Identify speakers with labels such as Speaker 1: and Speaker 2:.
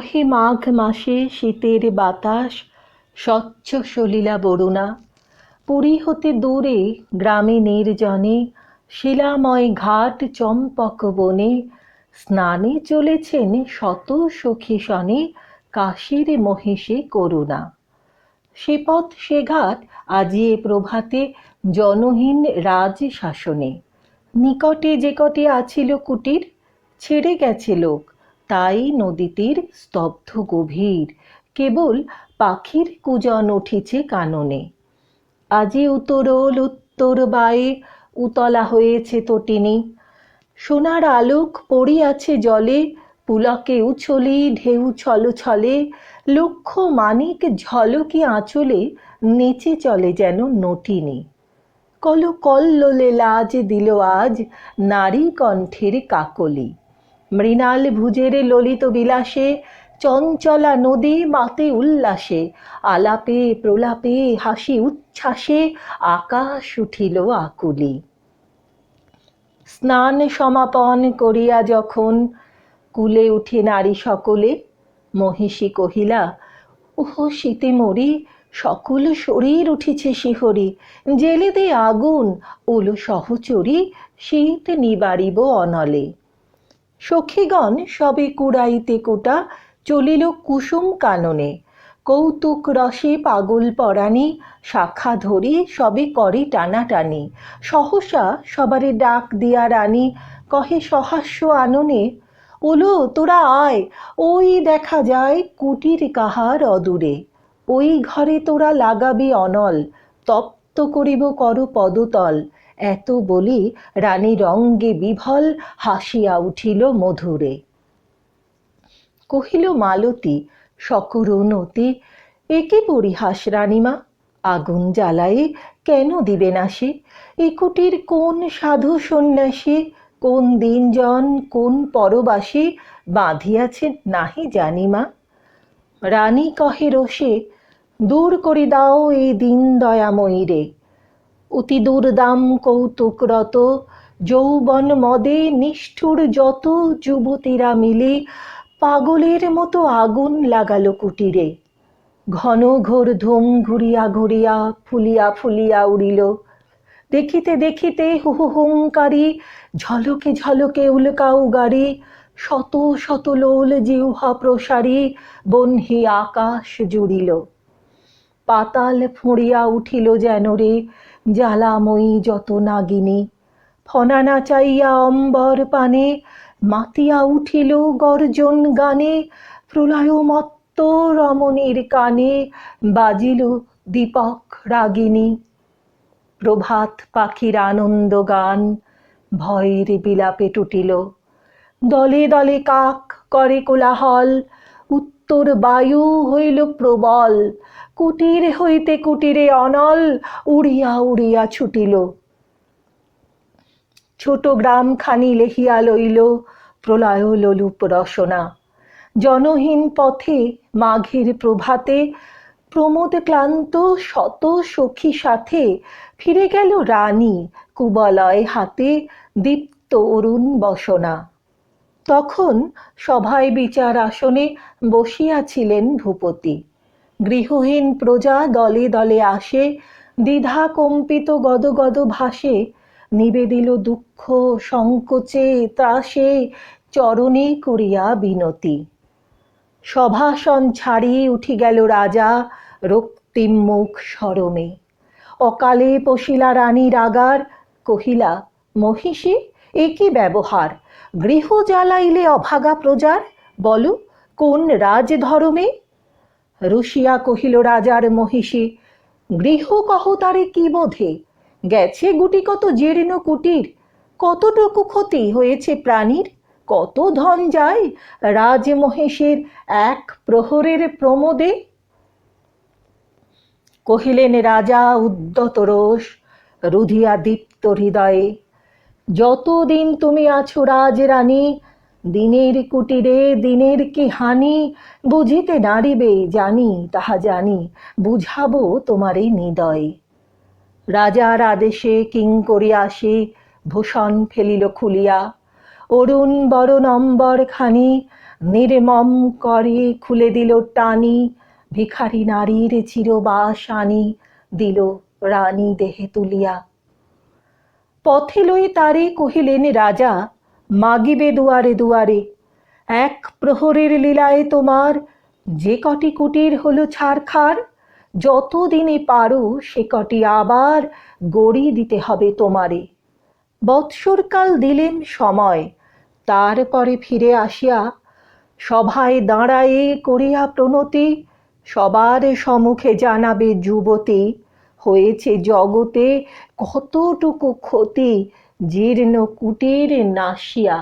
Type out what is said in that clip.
Speaker 1: বহে মাঘ মাসে শীতের বাতাস, স্বচ্ছ সলিলা বরুণা। পুরী হতে দূরে গ্রামে নির্জনে, শিলাময় ঘাট চম্পক বনে, স্নানে চলেছেন শত সখী সনে, কাশীর মহিষী করুণা। সে পথ সে ঘাট আজি এ প্রভাতে জনহীন রাজ শাসনে। নিকটে যে কটি আছিল কুটির, ছেড়ে গেছে লোক, তাই নদী তীর স্তব্ধ গভীর, কেবল পাখির কুজন উঠিছে কাননে। আজি উত্তরোল উত্তর বায়ে উতলা হয়েছে তটিনী, সোনার আলোক পড়িয়াছে জলে, পুলকে উছলি ঢেউ ছল ছলে, লক্ষ মানিক ঝলকি আঁচলে, নেচে চলে যেন নটিনী। কল কল্লোলে লাজ দিল আজ নারী কণ্ঠের কাকলি, মৃণাল ভুজের ললিত বিলাসে, চঞ্চলা নদী মাতে উল্লাসে, আলাপে প্রলাপে হাসি উচ্ছ্বাসে, আকাশ উঠিল আকুলি। স্নান সমাপন করিয়া যখন কুলে উঠে নারী সকলে, মহিষী কহিলা, ওহ শীতে মরি, সকল শরীর উঠিছে শিহরি, জেলে দে আগুন, ওলো সহচরী, শীত নিবারিব অনলে। সখীগণ সবে কুড়াইতে কুটা চলিল কুসুম কাননে, কৌতুক রসে পাগল পরাণী, শাখা ধরি সবে করে টানাটানি। সহসা সবারে ডাক দিয়া রানী কহে সহাস্য আননে, ওলো তোরা আয়, ওই দেখা যায় কুটির কাহার অদূরে, ওই ঘরে তোরা লাগাবি অনল, তপ্ত করিব কর পদতল। এত বলি রানী রঙ্গে বিভল, হাসিয়া উঠিল মধুরে। কহিল মালতী সকরুণতী, এ কি পরিহাস রানীমা, আগুন জ্বালায়ে কেন দিবে না সে? এ কুটির কোন সাধু সন্ন্যাসী, কোন দিনজন কোন পরবাসী বাঁধিয়াছে নাহি জানিমা। রানী কহে রোষে, দূর করে দাও এই দিন দয়াময়ী রে, অতি দুর্দাম কৌতুকরত, যৌবন মদে নিষ্ঠুর যত যুবতীরা মিলে, পাগলের মতো আগুন লাগালো কুটিরে। ঘন ঘোর ধুম ঘুরিয়া ঘুরিয়া ফুলিয়া ফুলিয়া উড়িল, দেখিতে দেখিতে হুহু হুঙ্কারি, ঝলকে ঝলকে উল্কাও গাড়ি, শত শত লোল জিহ্বা প্রসারী, বহ্নি আকাশ জুড়িল। পাতাল ফুঁড়িয়া উঠিল যেন রে, জ্বালাময়ী যত নাগিনী, ফনা নাচাইয়া অম্বর পানে, মাতিয়া উঠিল গর্জন গানে, প্রলয়মত্ত রমণীর কানে, বাজিল দীপক রাগিনী। প্রভাত পাখির আনন্দ গান ভয়ের বিলাপে টুটিল, দলে দলে কাক করে কোলাহল, উত্তর বায়ু হইল প্রবল, কুটির হইতে কুটিরে অনল, উড়িয়া উড়িয়া ছুটিল। ছোট গ্রামখানি লেহিয়া লইল প্রলয় লোলুপ রসনা, জনহীন পথে মাঘের প্রভাতে, প্রমোদ ক্লান্ত শত সখী সাথে, ফিরে গেল রানী কুবলয় হাতে, দীপ্ত অরুণ বসনা। তখন সভায় বিচার আসনে বসিয়াছিলেন ভূপতি, গৃহহীন প্রজা দলে দলে আসে, দ্বিধা কম্পিত গদ গদ ভাসে, নিবেদিল দুঃখ সংকোচে ত্রাসে, চরণে করিয়া বিনতি। সভাসন ছাড়ি উঠি গেল রাজা, রক্তিম মুখ শরমে, অকালে পশিলা রানী রাগার, কহিলা, মহিষী এ কি ব্যবহার, গৃহ জ্বালাইলে অভাগা প্রজার, বলো কোন রাজ ধরমে। রুষিয়া কহিল রাজার মহিষী, গৃহ কহ তারে কি বোধে, গেছে গুটি কত জীর্ণ কুটির, কতটুকু ক্ষতি হয়েছে প্রাণীর, কত ধন যায় রাজ মহিষীর এক প্রহরের প্রমোদে। কহিলেন রাজা উদ্যত রোষ, রুধিয়া দীপ্ত হৃদয়ে, যতদিন তুমি আছো রাজ রানী, দিনের কুটিরে দিনের কি হানি, বুঝিতে নারিবে জানি তাহা জানি, বুঝাবো তোমার এই হৃদয়ে। রাজার আদেশে কিঙ্করী আসি ভূষণ ফেলিল খুলিয়া, অরুণ বরণ অম্বর খানি, নির্মম করে খুলে দিল টানি, ভিখারি নারীর চিরবাস আনি, দিল রানী দেহে তুলিয়া। পথে লই তারে কহিলেন রাজা, মাগিবে দুয়ারে দুয়ারে, এক প্রহরের লীলায় তোমার যে কটি কুটির হলো ছারখার, যত দিনে পারো সে কটি আবার গড়ি দিতে হবে তোমারে। বৎসরকাল দিলেন সময়, তারপরে ফিরে আসিয়া সভায় দাঁড়ায়ে করিয়া প্রণতি, সবার সম্মুখে জানাবে যুবতী, হয়েছে জগতে কতটুকু ক্ষতি, জীর্ণ কুটির নাশিয়া।